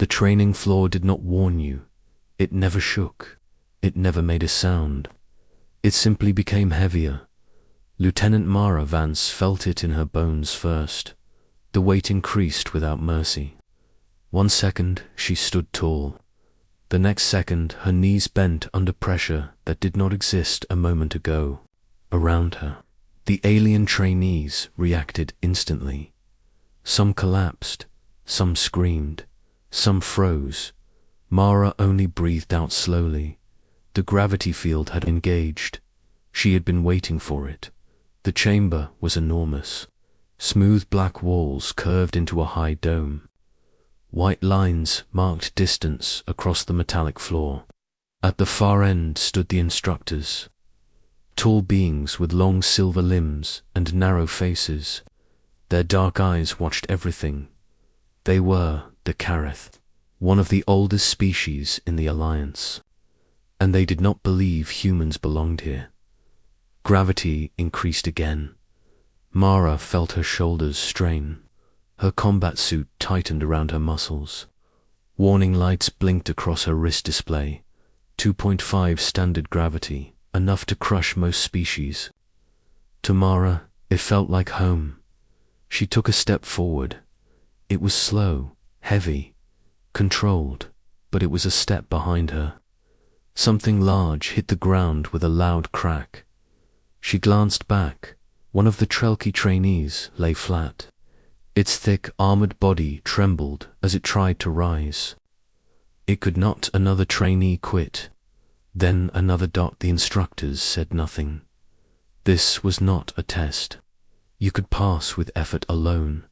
The training floor did not warn you. It never shook. It never made a sound. It simply became heavier. Lieutenant Mara Vance felt it in her bones first. The weight increased without mercy. 1 second, she stood tall. The next second, her knees bent under pressure that did not exist a moment ago. Around her, the alien trainees reacted instantly. Some collapsed, some screamed, some froze. Mara only breathed out slowly. The gravity field had engaged. She had been waiting for it. The chamber was enormous. Smooth black walls curved into a high dome. White lines marked distance across the metallic floor. At the far end stood the instructors. Tall beings with long silver limbs and narrow faces. Their dark eyes watched everything. They were the Kareth, one of the oldest species in the Alliance. And they did not believe humans belonged here. Gravity increased again. Mara felt her shoulders strain. Her combat suit tightened around her muscles. Warning lights blinked across her wrist display. 2.5 standard gravity, enough to crush most species. To Mara, it felt like home. She took a step forward. It was slow, heavy, controlled, but it was a step behind her. Something large hit the ground with a loud crack. She glanced back. One of the Trelki trainees lay flat. Its thick, armored body trembled as it tried to rise. It could not. Another trainee quit. Then another. The instructors said nothing. This was not a test. You could pass with effort alone.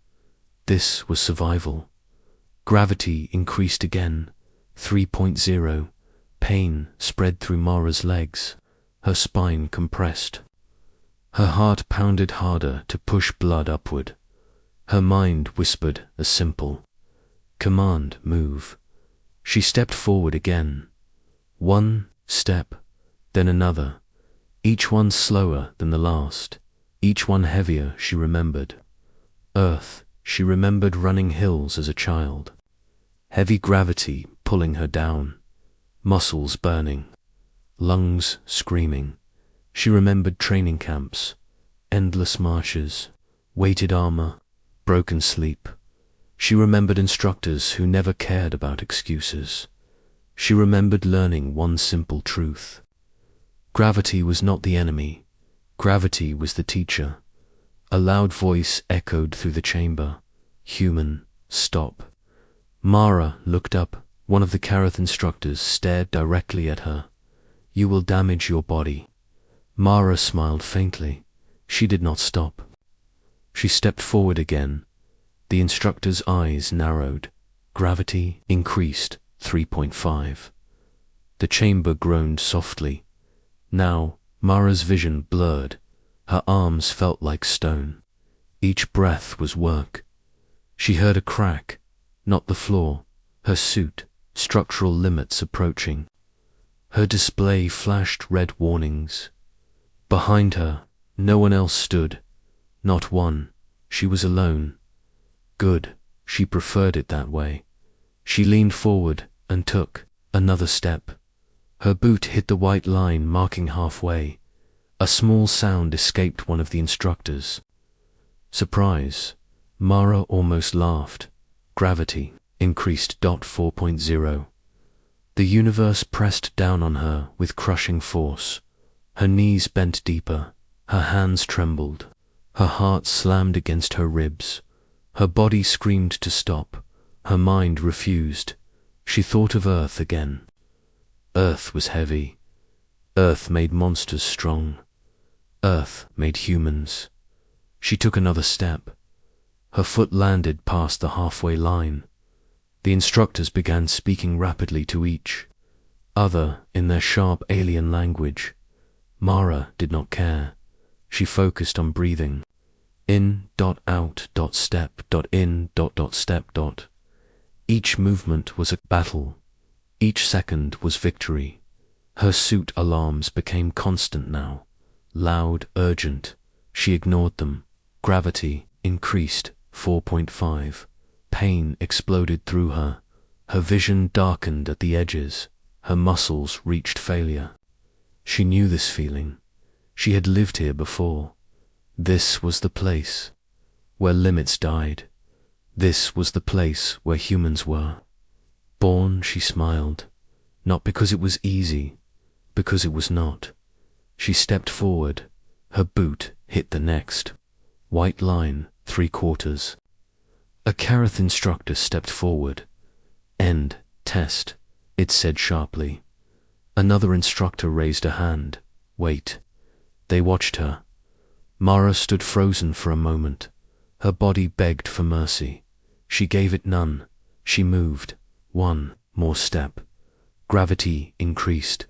This was survival. Gravity increased again. 3.0. Pain spread through Mara's legs. Her spine compressed. Her heart pounded harder to push blood upward. Her mind whispered a simple command: move. She stepped forward again. 1 step, then another. Each one slower than the last. Each one heavier. She remembered Earth. She remembered running hills as a child. Heavy gravity pulling her down. Muscles burning. Lungs screaming. She remembered training camps. Endless marches. Weighted armor. Broken sleep. She remembered instructors who never cared about excuses. She remembered learning one simple truth. Gravity was not the enemy. Gravity was the teacher. A loud voice echoed through the chamber. Human, stop. Mara looked up. One of the Kareth instructors stared directly at her. You will damage your body. Mara smiled faintly. She did not stop. She stepped forward again. The instructor's eyes narrowed. Gravity increased. 3.5. The chamber groaned softly. Now, Mara's vision blurred. Her arms felt like stone. Each breath was work. She heard a crack. Not the floor. Her suit. Structural limits approaching. Her display flashed red warnings. Behind her, no one else stood. Not one. She was alone. Good. She preferred it that way. She leaned forward and took another step. Her boot hit the white line marking halfway. A small sound escaped one of the instructors. Surprise. Mara almost laughed. Gravity increased. 4.0. The universe pressed down on her with crushing force. Her knees bent deeper. Her hands trembled. Her heart slammed against her ribs. Her body screamed to stop. Her mind refused. She thought of Earth again. Earth was heavy. Earth made monsters strong. Earth made humans. She took another step. Her foot landed past the halfway line. The instructors began speaking rapidly to each other in their sharp alien language. Mara did not care. She focused on breathing. In, out, step, in, step. Each movement was a battle. Each second was victory. Her suit alarms became constant now. Loud, urgent. She ignored them. Gravity increased. 4.5. Pain exploded through her. Her vision darkened at the edges, her muscles reached failure. She knew this feeling. She had lived here before. This was the place where limits died. This was the place where humans were. Born, she smiled, not because it was easy, because it was not. She stepped forward. Her boot hit the next white line, 3/4. A Kareth instructor stepped forward. End, test, it said sharply. Another instructor raised a hand. Wait. They watched her. Mara stood frozen for a moment. Her body begged for mercy. She gave it none. She moved. One more step. Gravity increased.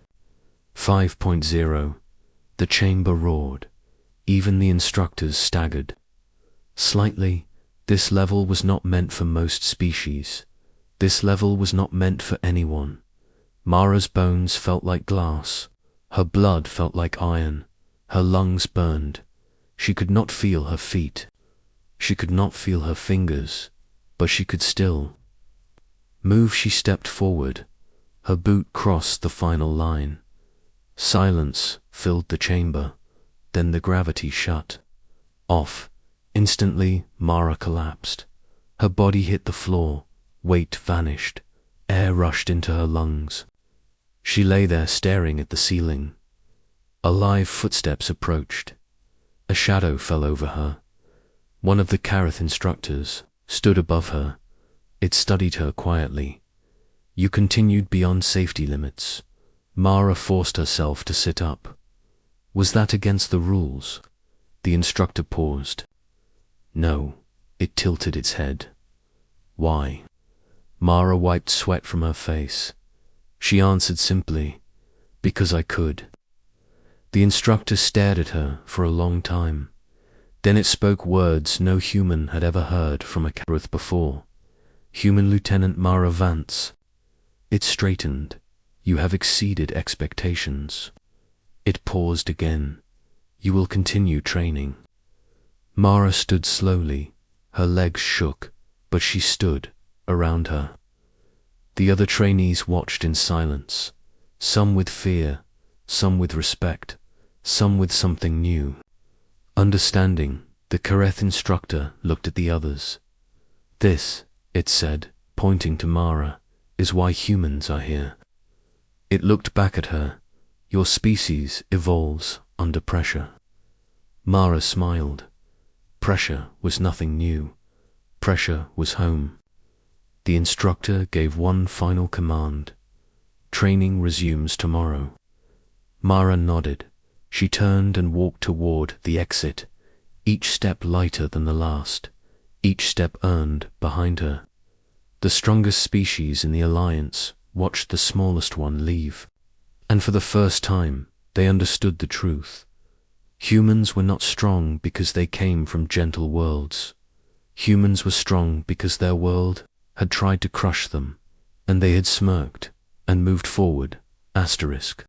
5.0. The chamber roared. Even the instructors staggered. Slightly, this level was not meant for most species. This level was not meant for anyone. Mara's bones felt like glass. Her blood felt like iron. Her lungs burned. She could not feel her feet. She could not feel her fingers, but she could still move. She stepped forward. Her boot crossed the final line. Silence filled the chamber. Then the gravity shut off. Instantly, Mara collapsed. Her body hit the floor. Weight vanished. Air rushed into her lungs. She lay there staring at the ceiling. Alive footsteps approached. A shadow fell over her. One of the Kareth instructors stood above her. It studied her quietly. You continued beyond safety limits. Mara forced herself to sit up. Was that against the rules? The instructor paused. No, it tilted its head. Why? Mara wiped sweat from her face. She answered simply, because I could. The instructor stared at her for a long time. Then it spoke words no human had ever heard from a Kareth before. Human Lieutenant Mara Vance. It straightened. You have exceeded expectations. It paused again. You will continue training. Mara stood slowly. Her legs shook, but she stood. Around her, the other trainees watched in silence, some with fear, some with respect, some with something new. Understanding, the Kareth instructor looked at the others. This, it said, pointing to Mara, is why humans are here. It looked back at her. Your species evolves under pressure. Mara smiled. Pressure was nothing new. Pressure was home. The instructor gave one final command. Training resumes tomorrow. Mara nodded. She turned and walked toward the exit, each step lighter than the last, each step earned behind her. The strongest species in the Alliance watched the smallest one leave. And for the first time, they understood the truth. Humans were not strong because they came from gentle worlds. Humans were strong because their world had tried to crush them, and they had smirked and moved forward. Asterisk.